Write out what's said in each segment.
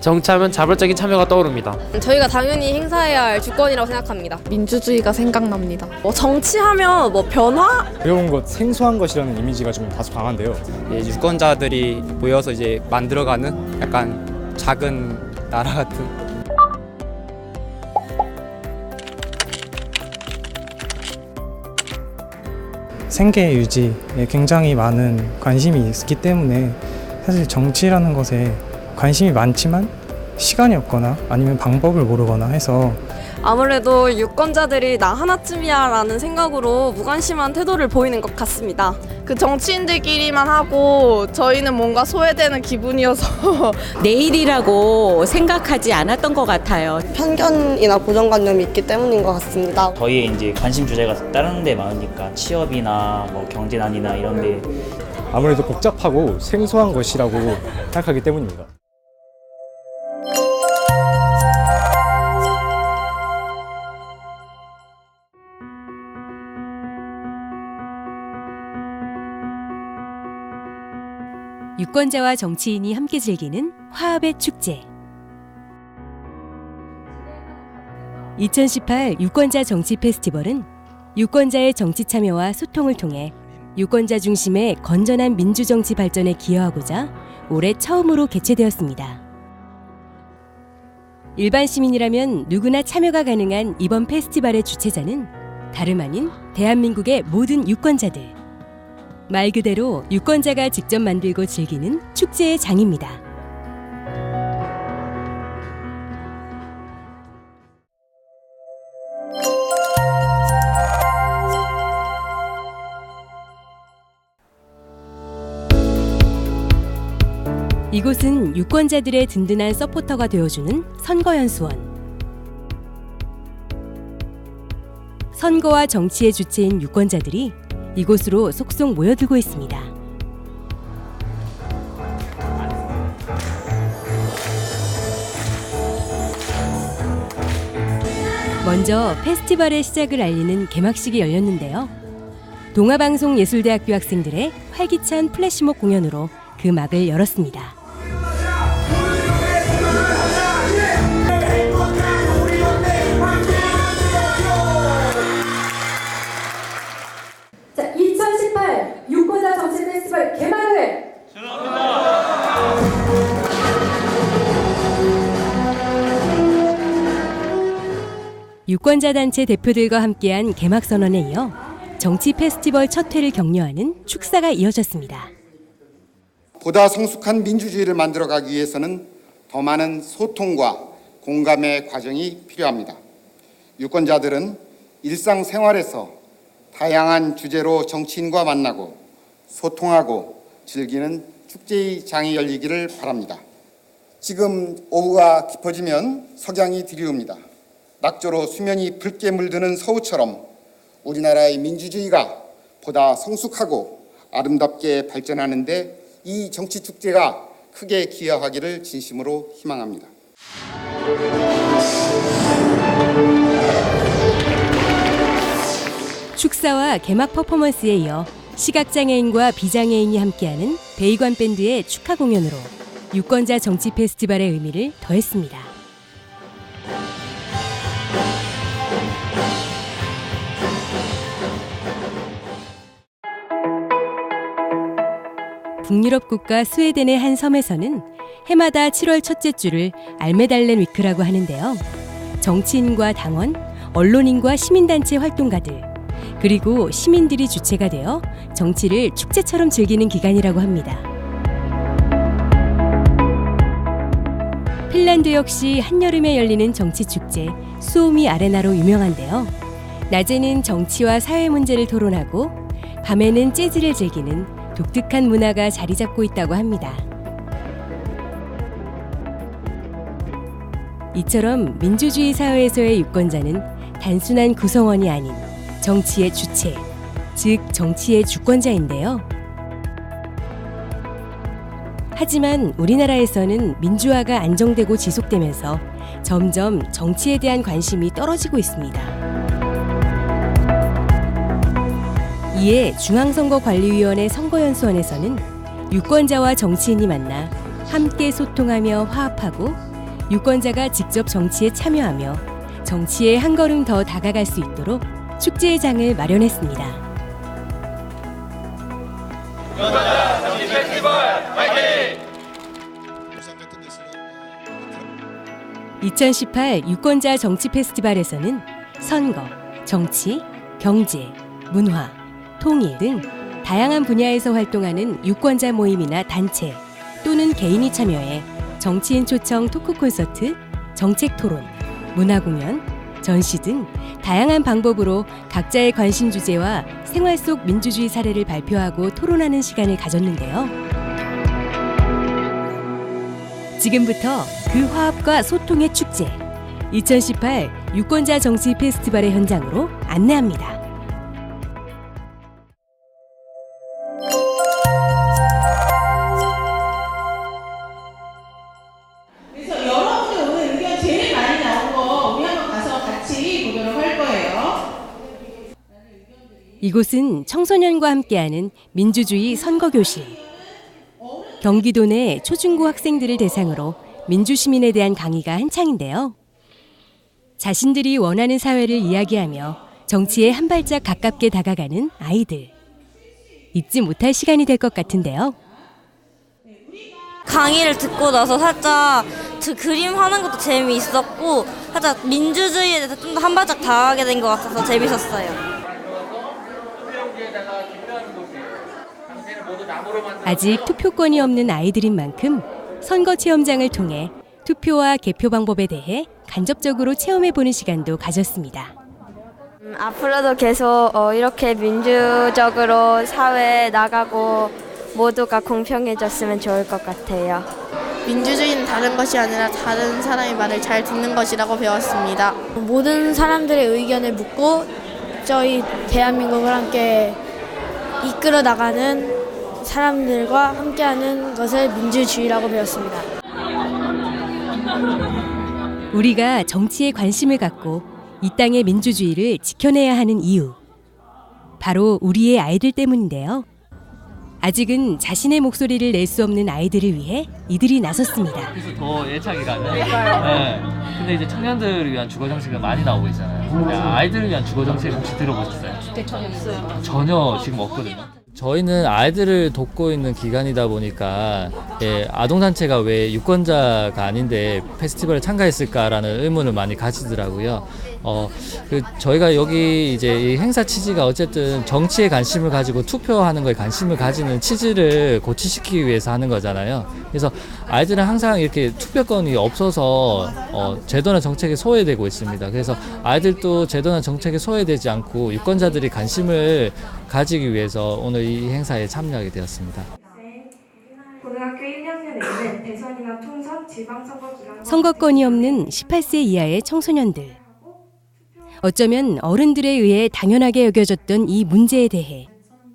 정치하면 자발적인 참여가 떠오릅니다. 저희가 당연히 행사해야 할 주권이라고 생각합니다. 민주주의가 생각납니다. 정치하면 변화? 어려운 것, 생소한 것이라는 이미지가 좀 다소 강한데요. 유권자들이 모여서 이제 만들어가는 약간 작은 나라 같은. 생계 유지에 굉장히 많은 관심이 있기 때문에 사실 정치라는 것에 관심이 많지만 시간이 없거나 아니면 방법을 모르거나 해서 아무래도 유권자들이 나 하나쯤이야 라는 생각으로 무관심한 태도를 보이는 것 같습니다. 그 정치인들끼리만 하고 저희는 뭔가 소외되는 기분이어서 내일이라고 생각하지 않았던 것 같아요. 편견이나 고정관념이 있기 때문인 것 같습니다. 저희의 이제 관심 주제가 다른 데 많으니까 취업이나 뭐 경제난이나 이런 데 아무래도 복잡하고 생소한 것이라고 생각하기 때문입니다. 유권자와 정치인이 함께 즐기는 화합의 축제. 2018 유권자 정치 페스티벌은 유권자의 정치 참여와 소통을 통해 유권자 중심의 건전한 민주정치 발전에 기여하고자 올해 처음으로 개최되었습니다. 일반 시민이라면 누구나 참여가 가능한 이번 페스티벌의 주최자는 다름 아닌 대한민국의 모든 유권자들. 말 그대로 유권자가 직접 만들고 즐기는 축제의 장입니다. 이곳은 유권자들의 든든한 서포터가 되어주는 선거연수원. 선거와 정치의 주체인 유권자들이 이곳으로 속속 모여들고 있습니다. 먼저 페스티벌의 시작을 알리는 개막식이 열렸는데요. 동아방송예술대학교 학생들의 활기찬 플래시몹 공연으로 그 막을 열었습니다. 자, 2018 유권자 정치 페스티벌 개막을 유권자 단체 대표들과 함께한 개막 선언에 이어 정치 페스티벌 첫 회를 격려하는 축사가 이어졌습니다. 보다 성숙한 민주주의를 만들어가기 위해서는 더 많은 소통과 공감의 과정이 필요합니다. 유권자들은 일상생활에서 다양한 주제로 정치인과 만나고 소통하고 즐기는 축제의 장이 열리기를 바랍니다. 지금 오후가 깊어지면 석양이 드리웁니다. 낙조로 수면이 붉게 물드는 서우처럼 우리나라의 민주주의가 보다 성숙하고 아름답게 발전하는 데 이 정치 축제가 크게 기여하기를 진심으로 희망합니다. 축사와 개막 퍼포먼스에 이어 시각장애인과 비장애인이 함께하는 베이관 밴드의 축하 공연으로 유권자 정치 페스티벌의 의미를 더했습니다. 북유럽 국가 스웨덴의 한 섬에서는 해마다 7월 첫째 주를 알메달렌 위크라고 하는데요. 정치인과 당원, 언론인과 시민단체 활동가들, 그리고 시민들이 주체가 되어 정치를 축제처럼 즐기는 기간이라고 합니다. 핀란드 역시 한여름에 열리는 정치축제 수오미 아레나로 유명한데요. 낮에는 정치와 사회 문제를 토론하고 밤에는 재즈를 즐기는 독특한 문화가 자리 잡고 있다고 합니다. 이처럼 민주주의 사회에서의 유권자는 단순한 구성원이 아닌 정치의 주체, 즉 정치의 주권자인데요. 하지만 우리나라에서는 민주화가 안정되고 지속되면서 점점 정치에 대한 관심이 떨어지고 있습니다. 이에 중앙선거관리위원회 선거연수원에서는 유권자와 정치인이 만나 함께 소통하며 화합하고 유권자가 직접 정치에 참여하며 정치에 한 걸음 더 다가갈 수 있도록 축제의 장을 마련했습니다. 2018 유권자 정치 페스티벌에서는 선거, 정치, 경제, 문화, 통일 등 다양한 분야에서 활동하는 유권자 모임이나 단체 또는 개인이 참여해 정치인 초청 토크 콘서트, 정책 토론, 문화 공연, 전시 등 다양한 방법으로 각자의 관심 주제와 생활 속 민주주의 사례를 발표하고 토론하는 시간을 가졌는데요. 지금부터 그 화합과 소통의 축제 2018 유권자 정치 페스티벌의 현장으로 안내합니다. 그래서 여러분들 오늘 의견 제일 많이 나온 거 우리 한번 가서 같이 보도록 할 거예요. 이곳은 청소년과 함께하는 민주주의 선거교실. 경기도 내 초중고 학생들을 대상으로 민주시민에 대한 강의가 한창인데요. 자신들이 원하는 사회를 이야기하며 정치에 한 발짝 가깝게 다가가는 아이들. 잊지 못할 시간이 될 것 같은데요. 강의를 듣고 나서 살짝 그림 하는 것도 재미있었고 살짝 민주주의에 대해서 좀 더 한 발짝 다가가게 된 것 같아서 재밌었어요. 아직 투표권이 없는 아이들인 만큼 선거 체험장을 통해 투표와 개표 방법에 대해 간접적으로 체험해보는 시간도 가졌습니다. 앞으로도 계속 이렇게 민주적으로 사회에 나가고 모두가 공평해졌으면 좋을 것 같아요. 민주주의는 다른 것이 아니라 다른 사람의 말을 잘 듣는 것이라고 배웠습니다. 모든 사람들의 의견을 묻고 저희 대한민국을 함께 이끌어 나가는 사람들과 함께하는 것을 민주주의라고 배웠습니다. 우리가 정치에 관심을 갖고 이 땅의 민주주의를 지켜내야 하는 이유. 바로 우리의 아이들 때문인데요. 아직은 자신의 목소리를 낼 수 없는 아이들을 위해 이들이 나섰습니다. 그래서 더 애착이 가는. 네. 근데 이제 청년들을 위한 주거 정책이 많이 나오고 있잖아요. 근데 아이들을 위한 주거 정책 혹시 들어보셨어요? 전혀 없어요. 전혀 지금 없거든요. 저희는 아이들을 돕고 있는 기관이다 보니까 아동단체가 왜 유권자가 아닌데 페스티벌에 참가했을까라는 의문을 많이 가지더라고요. 저희가 여기 이제 이 행사 취지가 어쨌든 정치에 관심을 가지고 투표하는 거에 관심을 가지는 취지를 고취시키기 위해서 하는 거잖아요. 그래서 아이들은 항상 이렇게 투표권이 없어서 제도나 정책에 소외되고 있습니다. 그래서 아이들도 제도나 정책에 소외되지 않고 유권자들이 관심을 가지기 위해서 오늘 이 행사에 참여하게 되었습니다. 고등학교 1학년에는 대선이나 총선, 지방선거 기간 선거권이 없는 18세 이하의 청소년들. 어쩌면 어른들에 의해 당연하게 여겨졌던 이 문제에 대해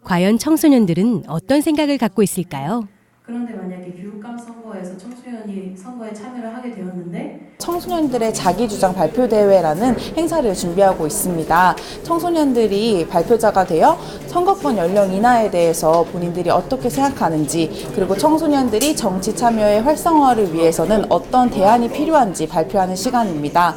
과연 청소년들은 어떤 생각을 갖고 있을까요? 그런데 만약에 교육감 선거에서 청소년이 선거에 참여를 하게 되었는데 청소년들의 자기주장 발표대회라는 행사를 준비하고 있습니다. 청소년들이 발표자가 되어 선거권 연령 인하에 대해서 본인들이 어떻게 생각하는지, 그리고 청소년들이 정치 참여의 활성화를 위해서는 어떤 대안이 필요한지 발표하는 시간입니다.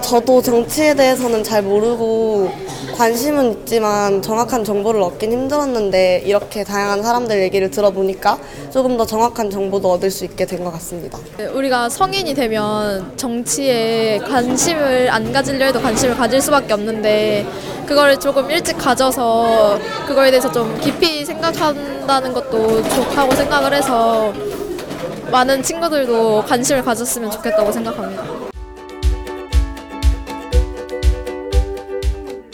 저도 정치에 대해서는 잘 모르고 관심은 있지만 정확한 정보를 얻긴 힘들었는데 이렇게 다양한 사람들 얘기를 들어보니까 조금 더 정확한 정보도 얻을 수 있게 된 것 같습니다. 우리가 성인이 되면 정치에 관심을 안 가지려 해도 관심을 가질 수밖에 없는데 그걸 조금 일찍 가져서 그거에 대해서 좀 깊이 생각한다는 것도 좋다고 생각을 해서 많은 친구들도 관심을 가졌으면 좋겠다고 생각합니다.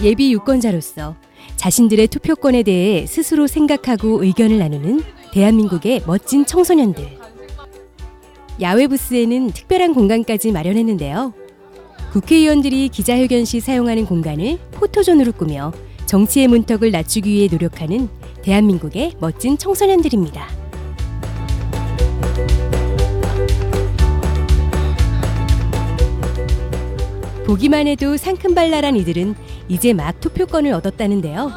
예비 유권자로서 자신들의 투표권에 대해 스스로 생각하고 의견을 나누는 대한민국의 멋진 청소년들. 야외 부스에는 특별한 공간까지 마련했는데요. 국회의원들이 기자회견 시 사용하는 공간을 포토존으로 꾸며 정치의 문턱을 낮추기 위해 노력하는 대한민국의 멋진 청소년들입니다. 보기만 해도 상큼발랄한 이들은 이제 막 투표권을 얻었다는데요.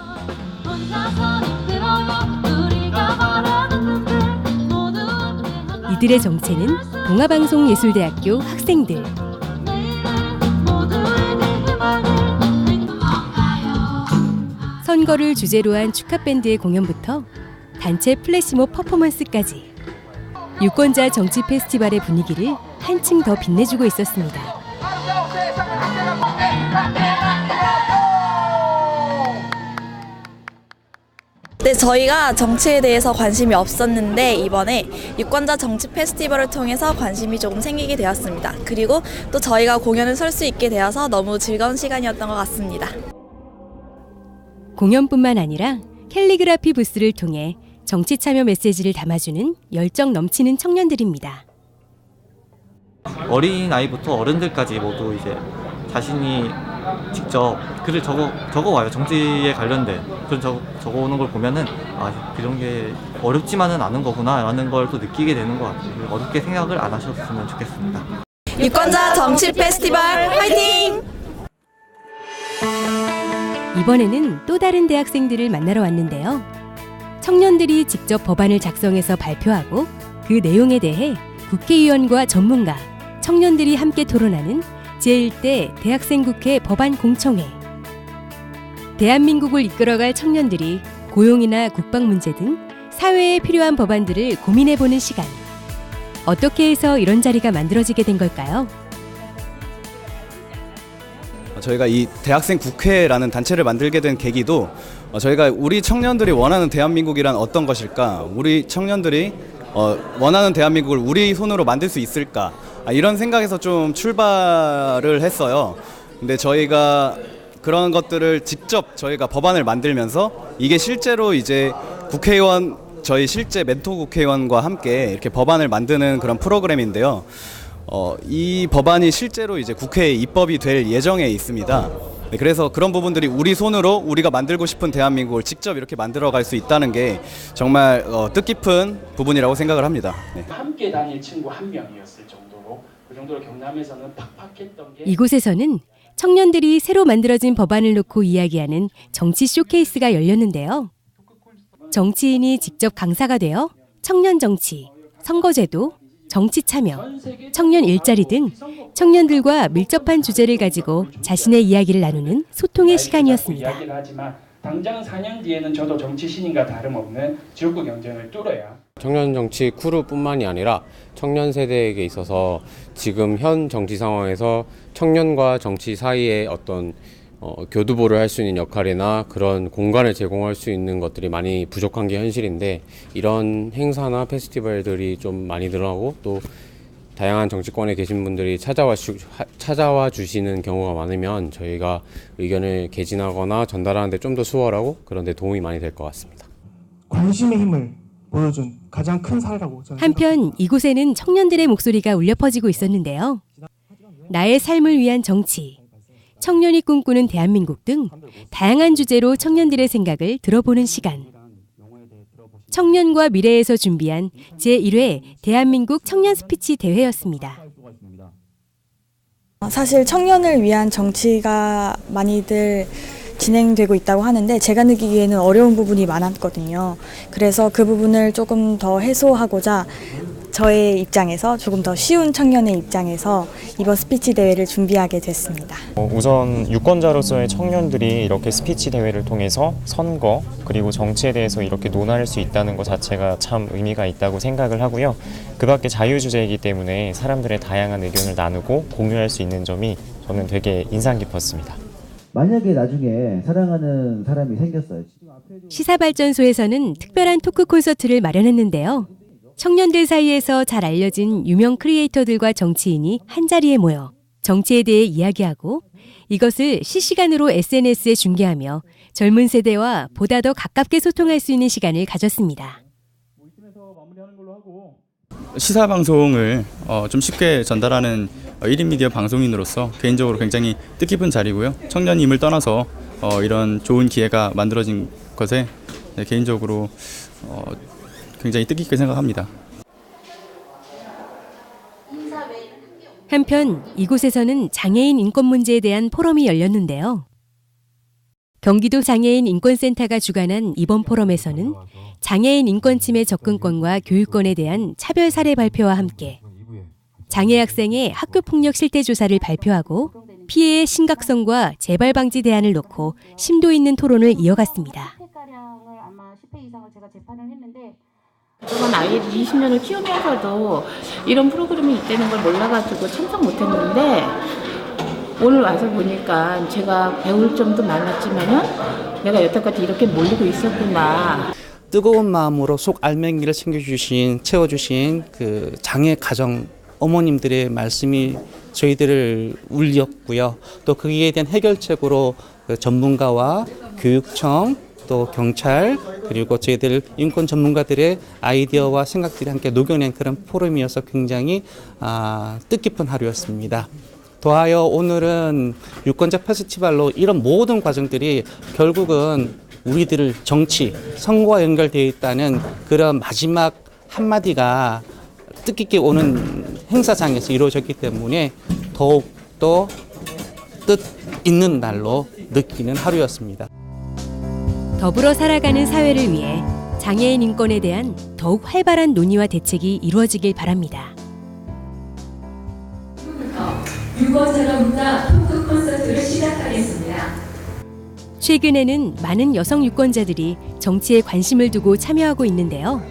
이들의 정체는 동아방송예술대학교 학생들. 선거를 주제로 한 축하밴드의 공연부터 단체 플래시몹 퍼포먼스까지 유권자 정치 페스티벌의 분위기를 한층 더 빛내주고 있었습니다. 네, 저희가 정치에 대해서 관심이 없었는데 이번에 유권자 정치 페스티벌을 통해서 관심이 조금 생기게 되었습니다. 그리고 또 저희가 공연을 설 수 있게 되어서 너무 즐거운 시간이었던 것 같습니다. 공연뿐만 아니라 캘리그라피 부스를 통해 정치 참여 메시지를 담아주는 열정 넘치는 청년들입니다. 어린아이부터 어른들까지 모두 이제 자신이 직접 글을 적어와요. 정치에 관련된 글을 적어오는 걸 보면은 아, 그런 게 어렵지만은 않은 거구나 라는 걸 또 느끼게 되는 것 같아요. 어렵게 생각을 안 하셨으면 좋겠습니다. 유권자 정치 페스티벌 화이팅! 이번에는 또 다른 대학생들을 만나러 왔는데요. 청년들이 직접 법안을 작성해서 발표하고 그 내용에 대해 국회의원과 전문가, 청년들이 함께 토론하는 제1대 대학생국회 법안 공청회. 대한민국을 이끌어갈 청년들이 고용이나 국방 문제 등 사회에 필요한 법안들을 고민해보는 시간. 어떻게 해서 이런 자리가 만들어지게 된 걸까요? 저희가 이 대학생 국회라는 단체를 만들게 된 계기도 저희가 우리 청년들이 원하는 대한민국이란 어떤 것일까? 우리 청년들이 원하는 대한민국을 우리 손으로 만들 수 있을까? 이런 생각에서 좀 출발을 했어요. 근데 저희가 그런 것들을 직접 저희가 법안을 만들면서 이게 실제로 이제 국회의원, 저희 실제 멘토 국회의원과 함께 이렇게 법안을 만드는 그런 프로그램인데요. 이 법안이 실제로 이제 국회에 입법이 될 예정에 있습니다. 네, 그래서 그런 부분들이 우리 손으로 우리가 만들고 싶은 대한민국을 직접 이렇게 만들어갈 수 있다는 게 정말 뜻깊은 부분이라고 생각을 합니다. 네. 함께 다닐 친구 한 명이었을 정도로 그 정도로 경남에서는 팍팍했던 게 이곳에서는 청년들이 새로 만들어진 법안을 놓고 이야기하는 정치 쇼케이스가 열렸는데요. 정치인이 직접 강사가 되어 청년 정치, 선거제도, 정치 참여, 청년 일자리 등 청년들과 밀접한 주제를 가지고 자신의 이야기를 나누는 소통의 시간이었습니다. 이야기를 하지만 당장 4년 뒤에는 저도 정치 신인과 다름없는 지역구 경쟁을 뚫어야 청년 정치 크루뿐만이 아니라 청년 세대에게 있어서 지금 현 정치 상황에서 청년과 정치 사이에 어떤 교두보를 할 수 있는 역할이나 그런 공간을 제공할 수 있는 것들이 많이 부족한 게 현실인데 이런 행사나 페스티벌들이 좀 많이 늘어나고 또 다양한 정치권에 계신 분들이 찾아와 주시는 경우가 많으면 저희가 의견을 개진하거나 전달하는 데 좀 더 수월하고 그런 데 도움이 많이 될 것 같습니다. 관심의 힘을 보여준 가장 큰 사례라고 저는 한편 이곳에는 청년들의 목소리가 울려 퍼지고 있었는데요. 나의 삶을 위한 정치, 청년이 꿈꾸는 대한민국 등 다양한 주제로 청년들의 생각을 들어보는 시간. 청년과 미래에서 준비한 제1회 대한민국 청년 스피치 대회였습니다. 사실 청년을 위한 정치가 많이들 진행되고 있다고 하는데 제가 느끼기에는 어려운 부분이 많았거든요. 그래서 그 부분을 조금 더 해소하고자 저의 입장에서 조금 더 쉬운 청년의 입장에서 이번 스피치 대회를 준비하게 됐습니다. 우선 유권자로서의 청년들이 이렇게 스피치 대회를 통해서 선거 그리고 정치에 대해서 이렇게 논할 수 있다는 것 자체가 참 의미가 있다고 생각을 하고요. 그 밖에 자유주제이기 때문에 사람들의 다양한 의견을 나누고 공유할 수 있는 점이 저는 되게 인상 깊었습니다. 만약에 나중에 사랑하는 사람이 생겼어요. 시사발전소에서는 특별한 토크 콘서트를 마련했는데요. 청년들 사이에서 잘 알려진 유명 크리에이터들과 정치인이 한자리에 모여 정치에 대해 이야기하고 이것을 실시간으로 SNS에 중계하며 젊은 세대와 보다 더 가깝게 소통할 수 있는 시간을 가졌습니다. 시사방송을 좀 쉽게 전달하는 1인 미디어 방송인으로서 개인적으로 굉장히 뜻깊은 자리고요. 청년임을 떠나서 이런 좋은 기회가 만들어진 것에 개인적으로 굉장히 뜻깊게 생각합니다. 한편 이곳에서는 장애인 인권 문제에 대한 포럼이 열렸는데요. 경기도 장애인 인권센터가 주관한 이번 포럼에서는 장애인 인권 침해 접근권과 교육권에 대한 차별 사례 발표와 함께 장애 학생의 학교폭력 실태 조사를 발표하고 피해의 심각성과 재발 방지 대안을 놓고 심도 있는 토론을 이어갔습니다. 그동안 아이를 20년을 키우면서도 이런 프로그램이 있다는 걸 몰라가지고 참석 못했는데 오늘 와서 보니까 제가 배울 점도 많았지만은 내가 여태까지 이렇게 몰리고 있었구나. 뜨거운 마음으로 속 알맹이를 채워주신 그 장애 가정 어머님들의 말씀이 저희들을 울렸고요. 또 거기에 대한 해결책으로 전문가와 교육청 또 경찰 그리고 저희들 인권 전문가들의 아이디어와 생각들이 함께 녹여낸 그런 포럼이어서 굉장히 뜻깊은 하루였습니다. 더하여 오늘은 유권자 페스티벌로 이런 모든 과정들이 결국은 우리들을 정치, 선거와 연결되어 있다는 그런 마지막 한마디가 뜻깊게 오는 행사장에서 이루어졌기 때문에 더욱더 뜻 있는 날로 느끼는 하루였습니다. 더불어 살아가는 사회를 위해 장애인 인권에 대한 더욱 활발한 논의와 대책이 이루어지길 바랍니다. 유권자가 묻다 토크 콘서트를 시작하겠습니다. 최근에는 많은 여성 유권자들이 정치에 관심을 두고 참여하고 있는데요.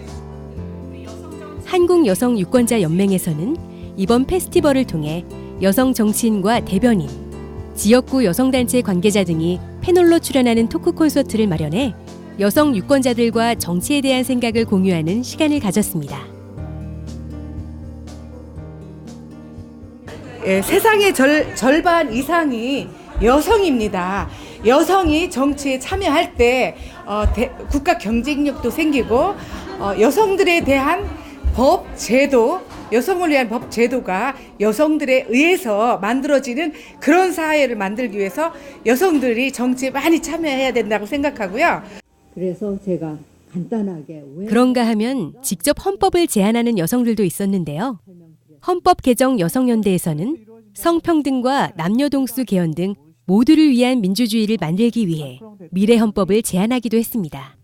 한국여성유권자연맹에서는 이번 페스티벌을 통해 여성 정치인과 대변인, 지역구 여성단체 관계자 등이 패널로 출연하는 토크 콘서트를 마련해 여성 유권자들과 정치에 대한 생각을 공유하는 시간을 가졌습니다. 세상의 절반 이상이 여성입니다. 여성이 정치에 참여할 때 국가 경쟁력도 생기고 여성들에 대한 법, 제도, 여성을 위한 법, 제도가 여성들에 의해서 만들어지는 그런 사회를 만들기 위해서 여성들이 정치에 많이 참여해야 된다고 생각하고요. 그래서 제가 간단하게 그런가 하면 직접 헌법을 제안하는 여성들도 있었는데요. 헌법 개정 여성연대에서는 성평등과 남녀동수 개헌 등 모두를 위한 민주주의를 만들기 위해 미래 헌법을 제안하기도 했습니다.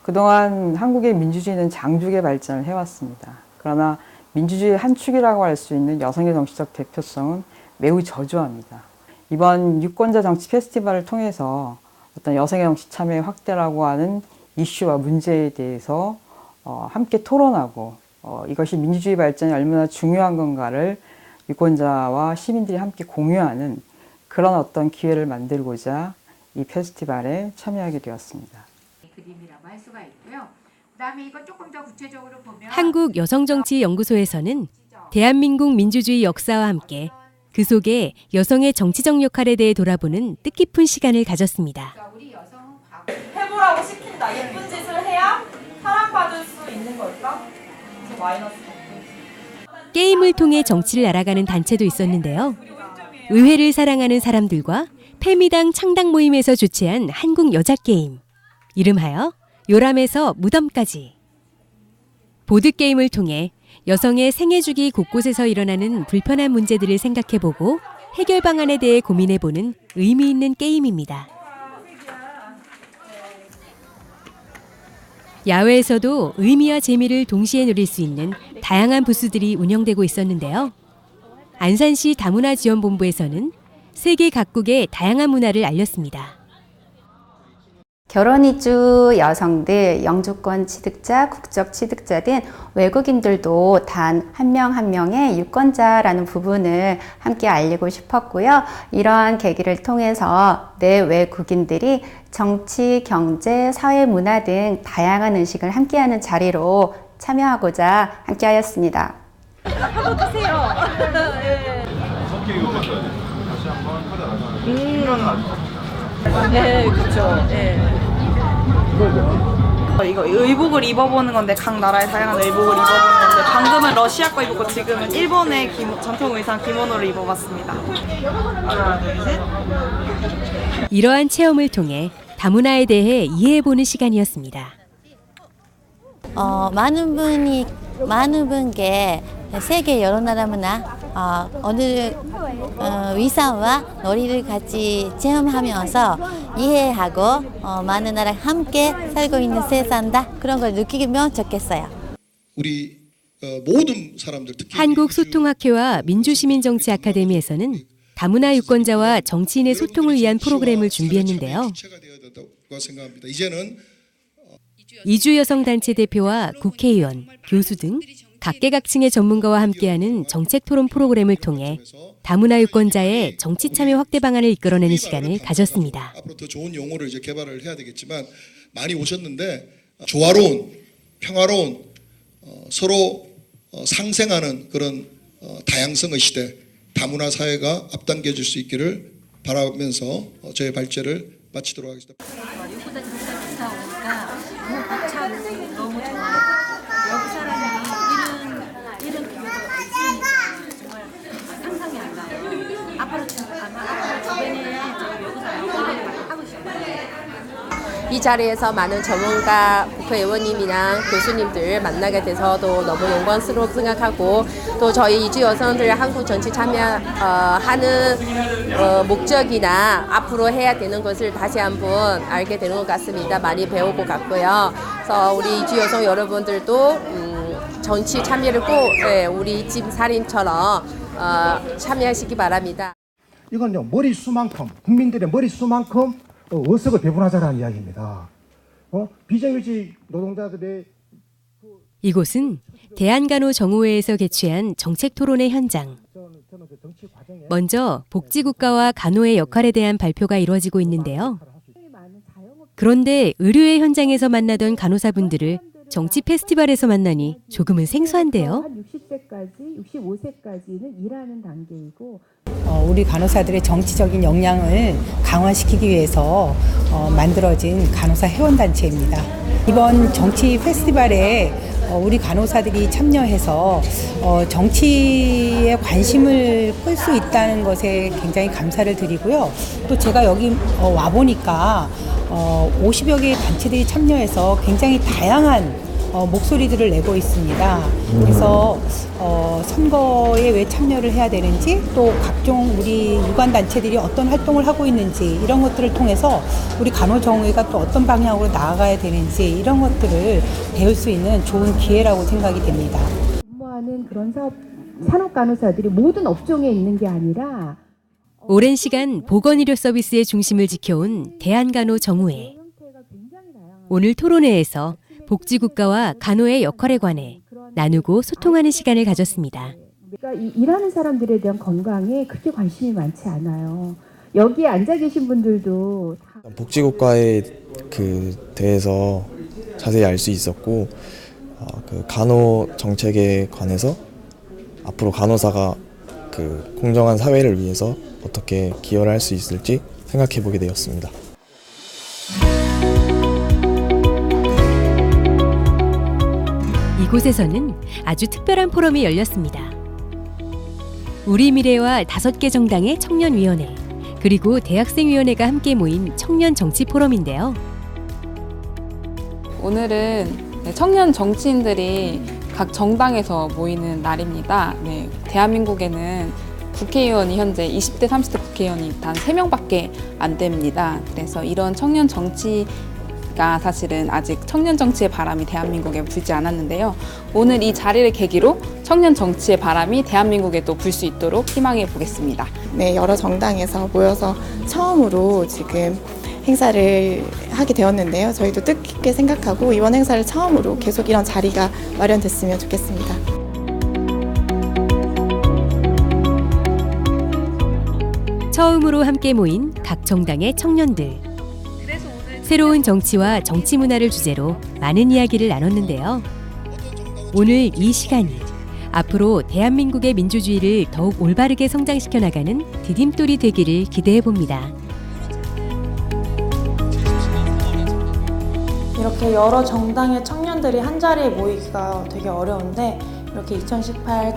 그동안 한국의 민주주의는 장족의 발전을 해왔습니다. 그러나 민주주의의 한 축이라고 할 수 있는 여성의 정치적 대표성은 매우 저조합니다. 이번 유권자 정치 페스티벌을 통해서 어떤 여성의 정치 참여의 확대라고 하는 이슈와 문제에 대해서 함께 토론하고 이것이 민주주의 발전이 얼마나 중요한 건가를 유권자와 시민들이 함께 공유하는 그런 어떤 기회를 만들고자 이 페스티벌에 참여하게 되었습니다. 그림이라고 할 수가 있고요. 그다음에 이거 조금 더 구체적으로 보면 한국여성정치연구소에서는 대한민국 민주주의 역사와 함께 그 속에 여성의 정치적 역할에 대해 돌아보는 뜻깊은 시간을 가졌습니다. 해보라고 시킨다. 예쁜 짓을 해야 사랑받을 수 있는 걸까? 저 마이너스. 게임을 통해 정치를 알아가는 단체도 있었는데요. 의회를 사랑하는 사람들과 패미당 창당 모임에서 주최한 한국 여자 게임. 이름하여 요람에서 무덤까지. 보드게임을 통해 여성의 생애 주기 곳곳에서 일어나는 불편한 문제들을 생각해보고 해결 방안에 대해 고민해보는 의미 있는 게임입니다. 야외에서도 의미와 재미를 동시에 누릴 수 있는 다양한 부스들이 운영되고 있었는데요. 안산시 다문화지원본부에서는 세계 각국의 다양한 문화를 알렸습니다. 결혼 이주 여성들, 영주권 취득자, 국적 취득자 등 외국인들도 단 한 명 한 명의 유권자라는 부분을 함께 알리고 싶었고요. 이러한 계기를 통해서 내외국인들이 정치, 경제, 사회, 문화 등 다양한 의식을 함께하는 자리로 참여하고자 함께하였습니다. 한번 드세요. 네, 그렇죠. 네. 이거 의복을 입어보는 건데 각 나라의 다양한 의복을 입어보는 건데 방금은 러시아 거 입었고 지금은 일본의 전통 의상 기모노를 입어봤습니다. 하나, 둘, 셋. 이러한 체험을 통해 다문화에 대해 이해해보는 시간이었습니다. 많은 분께 세계 여러 나라 문화 오늘 위상과 놀이를 같이 체험하면서 이해하고 많은 나라랑 함께 살고 있는 세상다 그런 걸 느끼면 좋겠어요. 우리 모든 사람들 특히 한국소통학회와 민주시민정치 아카데미에서는 다문화 유권자와 정치인의 소통을 위한 프로그램을 준비했는데요. 이주여성단체 대표와 국회의원, 교수 등 각계각층의 전문가와 함께하는 정책토론 프로그램을 통해 다문화 유권자의 정치 참여 확대 방안을 이끌어내는 시간을 가졌습니다. 앞으로 더 좋은 용어를 이제 개발을 해야 되겠지만 많이 오셨는데 조화로운, 평화로운 서로 상생하는 그런 다양성의 시대, 다문화 사회가 앞당겨질 수 있기를 바라면서 저의 발제를 마치도록 하겠습니다. 너무 좋아요. 여기 사람이 이런 기회가 있으니까 정말 상상이 안 가요. 앞으로 아마 주변에 여기서 하고 싶어요. 이 자리에서 많은 전문가 국회의원님이랑 교수님들 만나게 돼서도 너무 영광스럽게 생각하고 또 저희 이주 여성들 한국 정치 참여하는 목적이나 앞으로 해야 되는 것을 다시 한번 알게 되는 것 같습니다. 많이 배우고 갔고요. 그래서 우리 이주 여성 여러분들도 정치 참여를 꼭 우리 집 살인처럼 참여하시기 바랍니다. 이건요 머릿수만큼 국민들의 머릿수만큼 어석을 배분하자라는 이야기입니다. 비정규직 노동자들의 이곳은 대한간호정우회에서 개최한 정책토론의 현장. 먼저 복지국가와 간호의 역할에 대한 발표가 이루어지고 있는데요. 그런데 의료의 현장에서 만나던 간호사분들을 정치 페스티벌에서 만나니 조금은 생소한데요. 60세까지, 65세까지는 일하는 단계이고 우리 간호사들의 정치적인 역량을 강화시키기 위해서 만들어진 간호사 회원단체입니다. 이번 정치 페스티벌에 우리 간호사들이 참여해서 정치에 관심을 끌 수 있다는 것에 굉장히 감사를 드리고요. 또 제가 여기 와보니까 50여 개의 단체들이 참여해서 굉장히 다양한 목소리들을 내고 있습니다. 그래서 선거에 왜 참여를 해야 되는지 또 각종 우리 유관단체들이 어떤 활동을 하고 있는지 이런 것들을 통해서 우리 간호정의가 또 어떤 방향으로 나아가야 되는지 이런 것들을 배울 수 있는 좋은 기회라고 생각이 됩니다. 근무하는 그런 산업 간호사들이 모든 업종에 있는 게 아니라 오랜 시간 보건의료 서비스의 중심을 지켜온 대한간호정우회. 오늘 토론회에서 복지국가와 간호의 역할에 관해 나누고 소통하는 시간을 가졌습니다. 그러니까 일하는 사람들에 대한 건강에 그렇게 관심이 많지 않아요. 여기에 앉아 계신 분들도 복지국가에 대해서 자세히 알 수 있었고 간호 정책에 관해서 앞으로 간호사가 공정한 사회를 위해서 어떻게 기여를 할 수 있을지 생각해 보게 되었습니다. 이곳에서는 아주 특별한 포럼이 열렸습니다. 우리 미래와 5개 정당의 청년위원회, 그리고 대학생위원회가 함께 모인 청년 정치 포럼인데요. 오늘은 청년 정치인들이 각 정당에서 모이는 날입니다. 대한민국에는 국회의원이 현재 20대, 30대 국회의원이 단 3명밖에 안 됩니다. 그래서 이런 청년 정치가 사실은 아직 청년 정치의 바람이 대한민국에 불지 않았는데요. 오늘 이 자리를 계기로 청년 정치의 바람이 대한민국에 또 불 수 있도록 희망해 보겠습니다. 네, 여러 정당에서 모여서 처음으로 지금 행사를 하게 되었는데요. 저희도 뜻깊게 생각하고 이번 행사를 처음으로 계속 이런 자리가 마련됐으면 좋겠습니다. 처음으로 함께 모인 각 정당의 청년들. 새로운 정치와 정치 문화를 주제로 많은 이야기를 나눴는데요. 오늘 이 시간이 앞으로 대한민국의 민주주의를 더욱 올바르게 성장시켜 나가는 디딤돌이 되기를 기대해 봅니다. 이렇게 여러 정당의 청년들이 한자리에 모이기가 되게 어려운데 이렇게 2018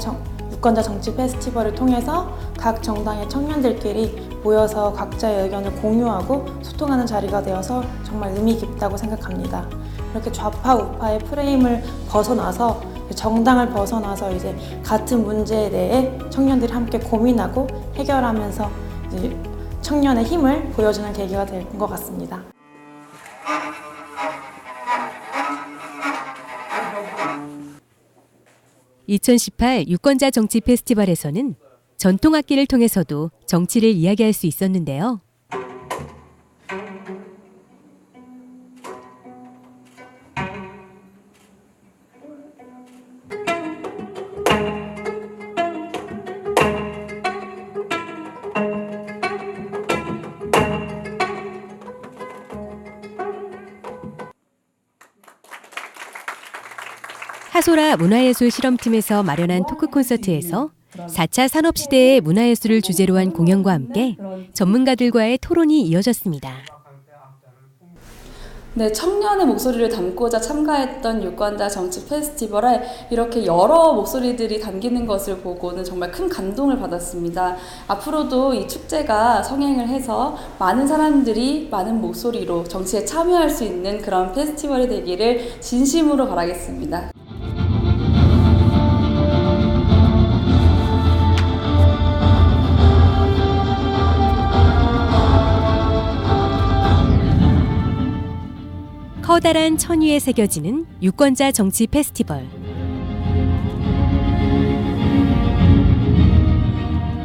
유권자 정치 페스티벌을 통해서 각 정당의 청년들끼리 모여서 각자의 의견을 공유하고 소통하는 자리가 되어서 정말 의미 깊다고 생각합니다. 이렇게 좌파 우파의 프레임을 벗어나서 정당을 벗어나서 이제 같은 문제에 대해 청년들이 함께 고민하고 해결하면서 이제 청년의 힘을 보여주는 계기가 될 것 같습니다. (2018) 유권자 정치 페스티벌에서는 전통 악기를 통해서도 정치를 이야기할 수 있었는데요. 하소라 문화예술 실험팀에서 마련한 토크 콘서트에서 4차 산업시대의 문화예술을 주제로 한 공연과 함께 전문가들과의 토론이 이어졌습니다. 네, 청년의 목소리를 담고자 참가했던 유권자 정치 페스티벌에 이렇게 여러 목소리들이 담기는 것을 보고는 정말 큰 감동을 받았습니다. 앞으로도 이 축제가 성행을 해서 많은 사람들이 많은 목소리로 정치에 참여할 수 있는 그런 페스티벌이 되기를 진심으로 바라겠습니다. 커다란 천위에 새겨지는 유권자 정치 페스티벌.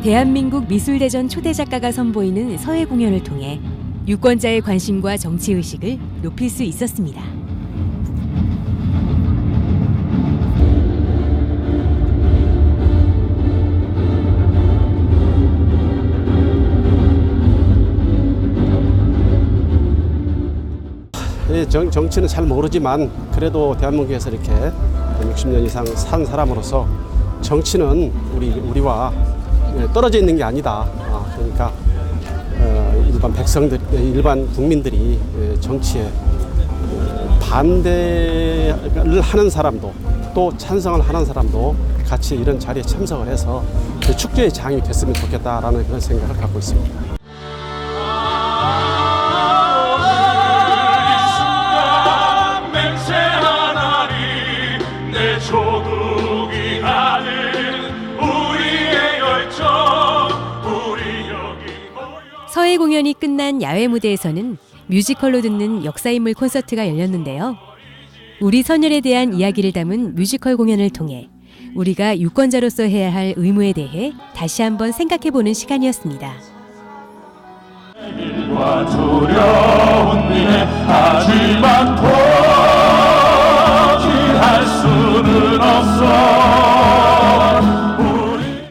대한민국 미술대전 초대 작가가 선보이는 서예 공연을 통해 유권자의 관심과 정치의식을 높일 수 있었습니다. 정치는 잘 모르지만 그래도 대한민국에서 이렇게 60년 이상 산 사람으로서 정치는 우리와 떨어져 있는 게 아니다. 그러니까 일반 국민들이 정치에 반대를 하는 사람도 또 찬성을 하는 사람도 같이 이런 자리에 참석을 해서 축제의 장이 됐으면 좋겠다라는 그런 생각을 갖고 있습니다. 서예 공연이 끝난 야외 무대에서는 뮤지컬로 듣는 역사인물 콘서트가 열렸는데요. 우리 선열에 대한 이야기를 담은 뮤지컬 공연을 통해 우리가 유권자로서 해야 할 의무에 대해 다시 한번 생각해보는 시간이었습니다. 하지만 포기할 수는 없어.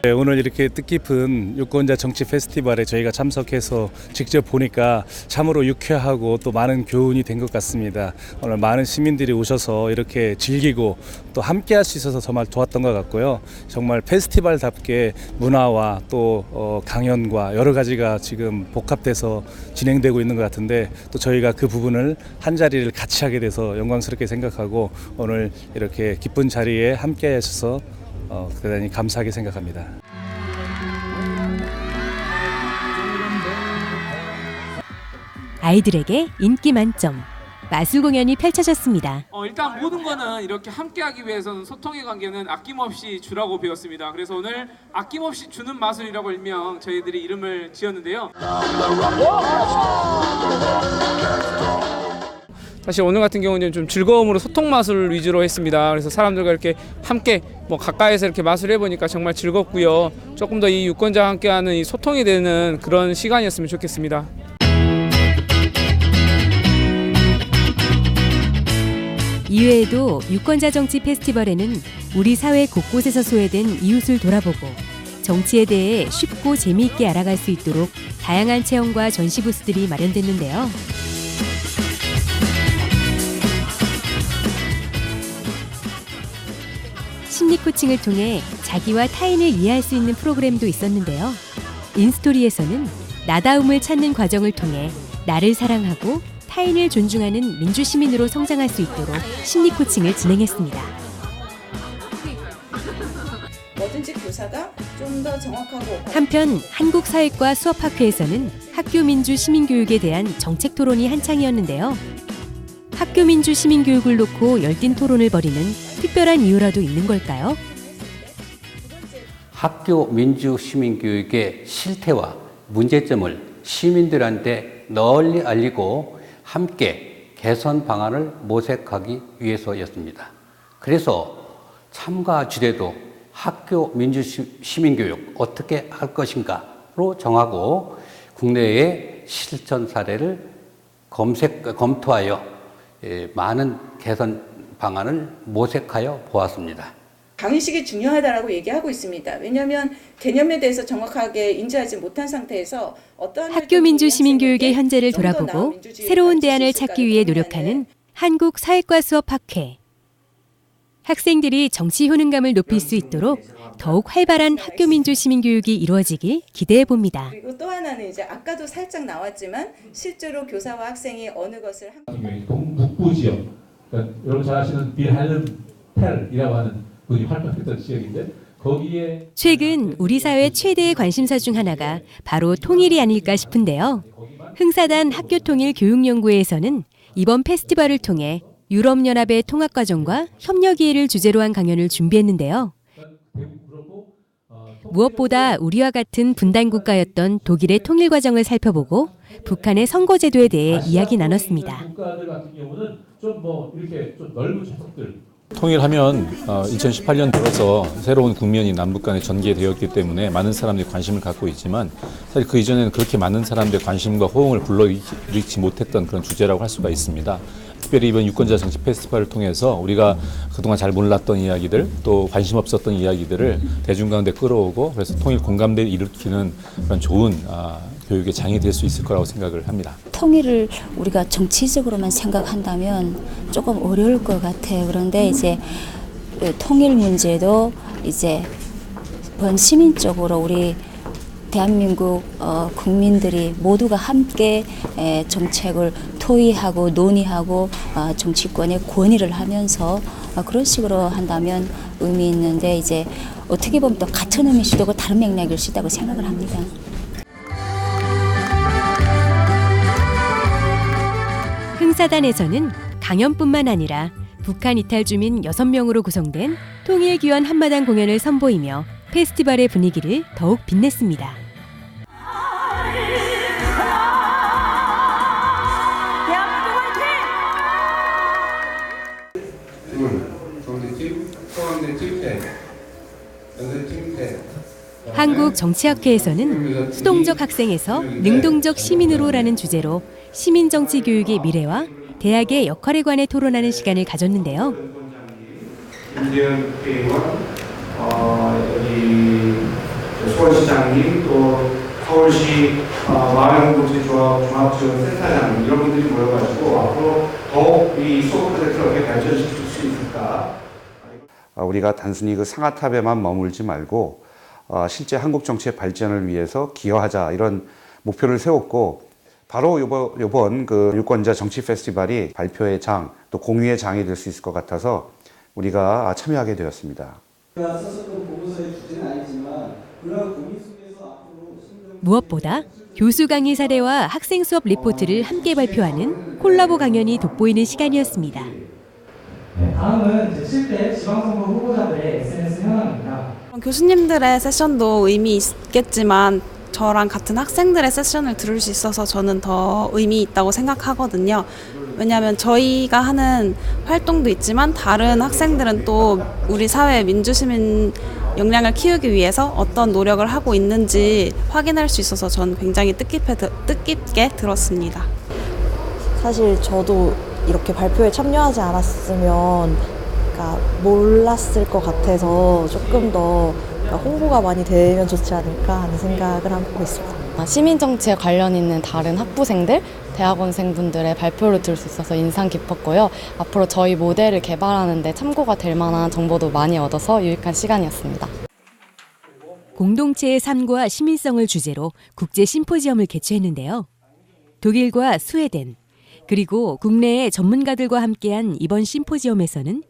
네, 오늘 이렇게 뜻깊은 유권자 정치 페스티벌에 저희가 참석해서 직접 보니까 참으로 유쾌하고 또 많은 교훈이 된 것 같습니다. 오늘 많은 시민들이 오셔서 이렇게 즐기고 또 함께 할 수 있어서 정말 좋았던 것 같고요. 정말 페스티벌답게 문화와 또 강연과 여러 가지가 지금 복합돼서 진행되고 있는 것 같은데 또 저희가 그 부분을 한 자리를 같이 하게 돼서 영광스럽게 생각하고 오늘 이렇게 기쁜 자리에 함께 하셔서 대단히 감사하게 생각합니다. 아이들에게 인기 만점 마술 공연이 펼쳐졌습니다. 일단 모든 거는 이렇게 함께하기 위해서는 소통의 관계는 아낌없이 주라고 배웠습니다. 그래서 오늘 아낌없이 주는 마술이라고 일명 저희들이 이름을 지었는데요. 사실 오늘 같은 경우는 좀 즐거움으로 소통 마술 위주로 했습니다. 그래서 사람들과 이렇게 함께 가까이서 이렇게 마술을 해보니까 정말 즐겁고요. 조금 더 이 유권자와 함께하는 이 소통이 되는 그런 시간이었으면 좋겠습니다. 이외에도 유권자 정치 페스티벌에는 우리 사회 곳곳에서 소외된 이웃을 돌아보고 정치에 대해 쉽고 재미있게 알아갈 수 있도록 다양한 체험과 전시 부스들이 마련됐는데요. 심리 코칭을 통해 자기와 타인을 이해할 수 있는 프로그램도 있었는데요. 인스토리에서는 나다움을 찾는 과정을 통해 나를 사랑하고 타인을 존중하는 민주시민으로 성장할 수 있도록 심리 코칭을 진행했습니다. 뭐든지 교사가 좀 더 정확하고 한편 한국사회과 수업학회에서는 학교민주 시민교육에 대한 정책 토론이 한창이었는데요. 학교민주 시민교육을 놓고 열띤 토론을 벌이는 특별한 이유라도 있는 걸까요? 학교 민주 시민교육의 실태와 문제점을 시민들한테 널리 알리고 함께 개선 방안을 모색하기 위해서였습니다. 그래서 참가 주제도 학교 민주 시민교육 어떻게 할 것인가로 정하고 국내의 실천 사례를 검토하여 많은 개선 방안을 모색하여 보았습니다. 강의식이 중요하다라고 얘기하고 있습니다. 왜냐하면 개념에 대해서 정확하게 인지하지 못한 상태에서 어떤 학교 민주 시민교육의 현재를 돌아보고 새로운 대안을 찾기 위해 노력하는 한국 사회과 수업 학회. 학생들이 정치 효능감을 높일 수 있도록 더욱 활발한 학교 민주 시민교육이 이루어지길 기대해 봅니다. 그리고 또 하나는 이제 아까도 살짝 나왔지만 실제로 교사와 학생이 어느 것을 동북부 지역, 그러니까 여러분 잘 아시는 빌헬름텔이라고 하는 분이 활동했던 지역인데 거기에 최근 우리 사회 최대의 관심사 중 하나가 바로 통일이 아닐까 싶은데요. 흥사단 학교통일교육연구회에서는 이번 페스티벌을 통해 유럽연합의 통합과정과 협력이해를 주제로 한 강연을 준비했는데요. 무엇보다 우리와 같은 분단국가였던 독일의 통일 과정을 살펴보고 북한의 선거제도에 대해 이야기 나눴습니다. 국가들 같은 경우는 좀 이렇게 좀 넓은 좌석들. 통일하면 2018년 들어서 새로운 국면이 남북 간에 전개되었기 때문에 많은 사람들이 관심을 갖고 있지만 사실 그 이전에는 그렇게 많은 사람들의 관심과 호응을 불러일으키지 못했던 그런 주제라고 할 수가 있습니다. 특별히 이번 유권자 정치 페스티벌을 통해서 우리가 그동안 잘 몰랐던 이야기들 또 관심 없었던 이야기들을 대중 가운데 끌어오고 그래서 통일 공감대를 일으키는 그런 좋은 교육의 장이 될 수 있을 거라고 생각을 합니다. 통일을 우리가 정치적으로만 생각한다면 조금 어려울 것 같아요. 그런데 이제 통일 문제도 이제 시민적으로 우리 대한민국 국민들이 모두가 함께 정책을 토의하고 논의하고 정치권에 권위를 하면서 그런 식으로 한다면 의미 있는데 이제 어떻게 보면 또 같은 의미일 수도 있고 다른 맥락일 수 있다고 생각을 합니다. 흥사단에서는 강연뿐만 아니라 북한 이탈 주민 6명으로 구성된 통일규환 한마당 공연을 선보이며 페스티벌의 분위기를 더욱 빛냈습니다. 한국정치학회에서는 수동적 학생에서 능동적 시민으로라는 주제로 시민정치 교육의 미래와 대학의 역할에 관해 토론하는 시간을 가졌는데요. 김재현 회의원, 여기 서울시장님, 또 서울시 마을공동체조합 종합지원센터장 이런 분들이 모여가지고 앞으로 더욱 이 수업 프로젝트를 어떻게 발전시킬 수 있을까? 우리가 단순히 그 상하탑에만 머물지 말고 실제 한국 정치의 발전을 위해서 기여하자 이런 목표를 세웠고 바로 이번 그 유권자 정치 페스티벌이 발표의 장 또 공유의 장이 될 수 있을 것 같아서 우리가 참여하게 되었습니다. 무엇보다 교수 강의 사례와 학생 수업 리포트를 함께 발표하는 콜라보 강연이 돋보이는 시간이었습니다. 다음은 이제 실제 지방선거 후보자들의 SNS 현황입니다. 교수님들의 세션도 의미 있겠지만 저랑 같은 학생들의 세션을 들을 수 있어서 저는 더 의미 있다고 생각하거든요. 왜냐하면 저희가 하는 활동도 있지만 다른 학생들은 또 우리 사회의 민주시민 역량을 키우기 위해서 어떤 노력을 하고 있는지 확인할 수 있어서 저는 굉장히 뜻깊게 들었습니다. 사실 저도 이렇게 발표에 참여하지 않았으면 몰랐을 것 같아서 조금 더 홍보가 많이 되면 좋지 않을까 하는 생각을 하고 있습니다. 시민정치에 관련 있는 다른 학부생들, 대학원생분들의 발표를 들을 수 있어서 인상 깊었고요. 앞으로 저희 모델을 개발하는 데 참고가 될 만한 정보도 많이 얻어서 유익한 시간이었습니다. 공동체의 삶과 시민성을 주제로 국제 심포지엄을 개최했는데요. 독일과 스웨덴, 그리고 국내의 전문가들과 함께한 이번 심포지엄에서는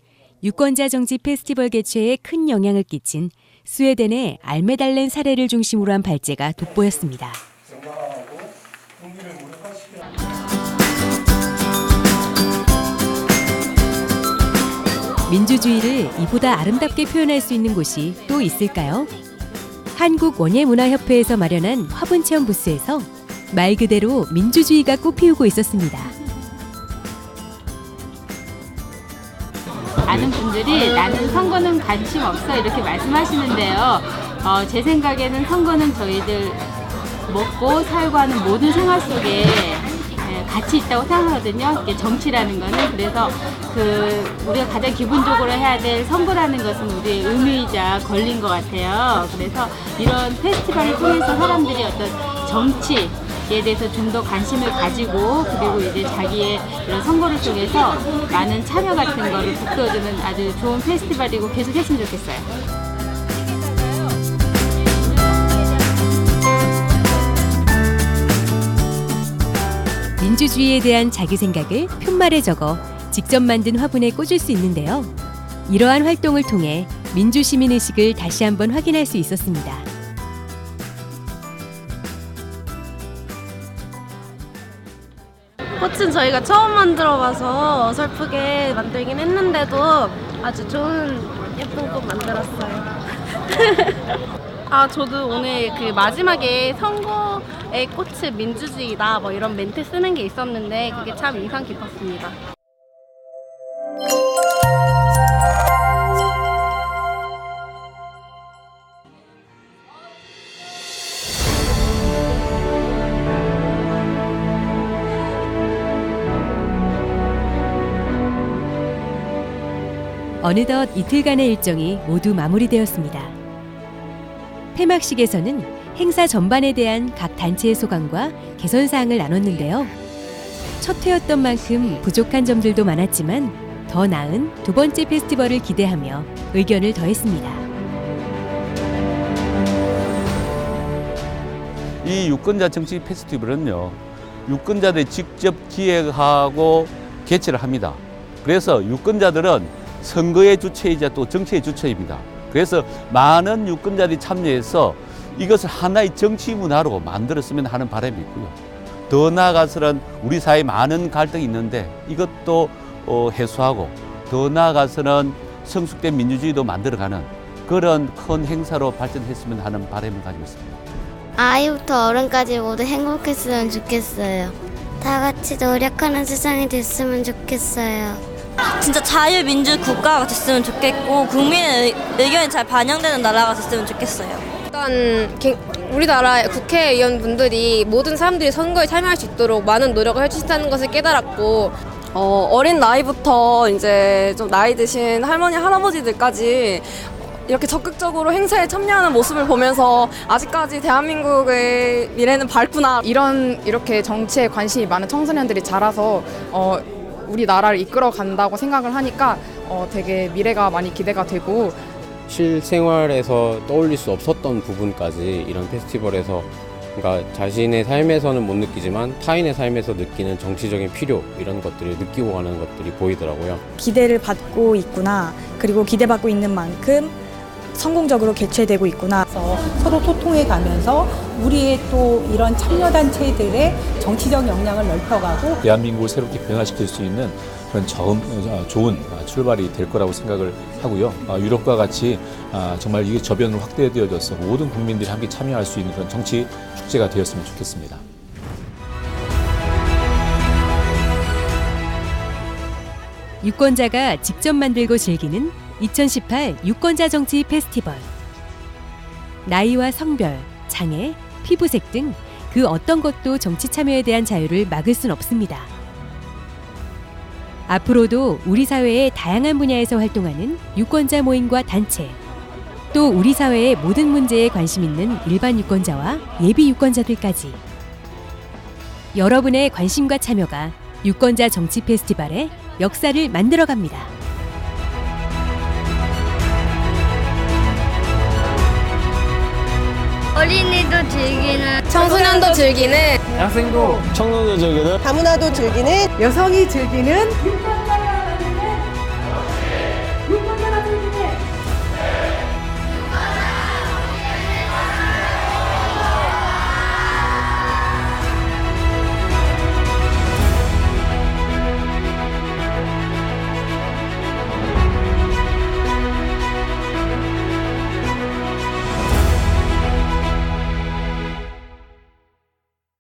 유권자 정치 페스티벌 개최에 큰 영향을 끼친 스웨덴의 알메달렌 사례를 중심으로 한 발제가 돋보였습니다. 민주주의를 이보다 아름답게 표현할 수 있는 곳이 또 있을까요? 한국원예문화협회에서 마련한 화분체험 부스에서 말 그대로 민주주의가 꽃피우고 있었습니다. 많은 분들이 나는 선거는 관심 없어 이렇게 말씀하시는데요. 제 생각에는 선거는 저희들 먹고 살고 하는 모든 생활 속에 가치 있다고 생각하거든요. 이게 정치라는 거는. 그래서 우리가 가장 기본적으로 해야 될 선거라는 것은 우리의 의무이자 권리인 것 같아요. 그래서 이런 페스티벌을 통해서 사람들이 어떤 정치에 대해서 좀 더 관심을 가지고 그리고 이제 자기의 이런 선거를 통해서 많은 참여 같은 거를 북돋우는 아주 좋은 페스티벌이고 계속 했으면 좋겠어요. 민주주의에 대한 자기 생각을 편말에 적어 직접 만든 화분에 꽂을 수 있는데요. 이러한 활동을 통해 민주시민의식을 다시 한번 확인할 수 있었습니다. 꽃은 저희가 처음 만들어봐서 어설프게 만들긴 했는데도 아주 좋은 예쁜 꽃 만들었어요. 저도 오늘 그 마지막에 선거의 꽃은 민주주의다 뭐 이런 멘트 쓰는 게 있었는데 그게 참 인상 깊었습니다. 어느덧 이틀간의 일정이 모두 마무리되었습니다. 폐막식에서는 행사 전반에 대한 각 단체의 소감과 개선사항을 나눴는데요. 첫 회였던 만큼 부족한 점들도 많았지만 더 나은 두 번째 페스티벌을 기대하며 의견을 더했습니다. 이 유권자 정치 페스티벌은요, 유권자들이 직접 기획하고 개최를 합니다. 그래서 유권자들은 선거의 주체이자 또 정치의 주체입니다. 그래서 많은 유권자들이 참여해서 이것을 하나의 정치 문화로 만들었으면 하는 바람이 있고요. 더 나아가서는 우리 사회에 많은 갈등이 있는데 이것도 해소하고 더 나아가서는 성숙된 민주주의도 만들어가는 그런 큰 행사로 발전했으면 하는 바람을 가지고 있습니다. 아이부터 어른까지 모두 행복했으면 좋겠어요. 다 같이 노력하는 세상이 됐으면 좋겠어요. 진짜 자유민주 국가가 됐으면 좋겠고 국민의 의견이 잘 반영되는 나라가 됐으면 좋겠어요. 일단 우리나라 국회의원분들이 모든 사람들이 선거에 참여할 수 있도록 많은 노력을 해주신다는 것을 깨달았고 어린 나이부터 이제 좀 나이 드신 할머니 할아버지들까지 이렇게 적극적으로 행사에 참여하는 모습을 보면서 아직까지 대한민국의 미래는 밝구나. 이렇게 정치에 관심이 많은 청소년들이 자라서 우리나라를 이끌어 간다고 생각을 하니까 되게 미래가 많이 기대가 되고 실생활에서 떠올릴 수 없었던 부분까지 이런 페스티벌에서 그러니까 자신의 삶에서는 못 느끼지만 타인의 삶에서 느끼는 정치적인 필요 이런 것들을 느끼고 가는 것들이 보이더라고요. 기대를 받고 있구나. 그리고 기대받고 있는 만큼 성공적으로 개최되고 있구나. 서로 소통해 가면서 우리의 또 이런 참여단체들의 정치적 역량을 넓혀가고 대한민국을 새롭게 변화시킬 수 있는 그런 좋은 출발이 될 거라고 생각을 하고요. 유럽과 같이 정말 이게 저변으로 확대되어져서 모든 국민들이 함께 참여할 수 있는 그런 정치 축제가 되었으면 좋겠습니다. 유권자가 직접 만들고 즐기는 2018 유권자 정치 페스티벌. 나이와 성별, 장애, 피부색 등 그 어떤 것도 정치 참여에 대한 자유를 막을 순 없습니다. 앞으로도 우리 사회의 다양한 분야에서 활동하는 유권자 모임과 단체, 또 우리 사회의 모든 문제에 관심 있는 일반 유권자와 예비 유권자들까지 여러분의 관심과 참여가 유권자 정치 페스티벌의 역사를 만들어갑니다. 어린이도 즐기는, 청소년도 즐기는, 학생도 청소년도 즐기는, 다문화도 즐기는, 여성이 즐기는 유권자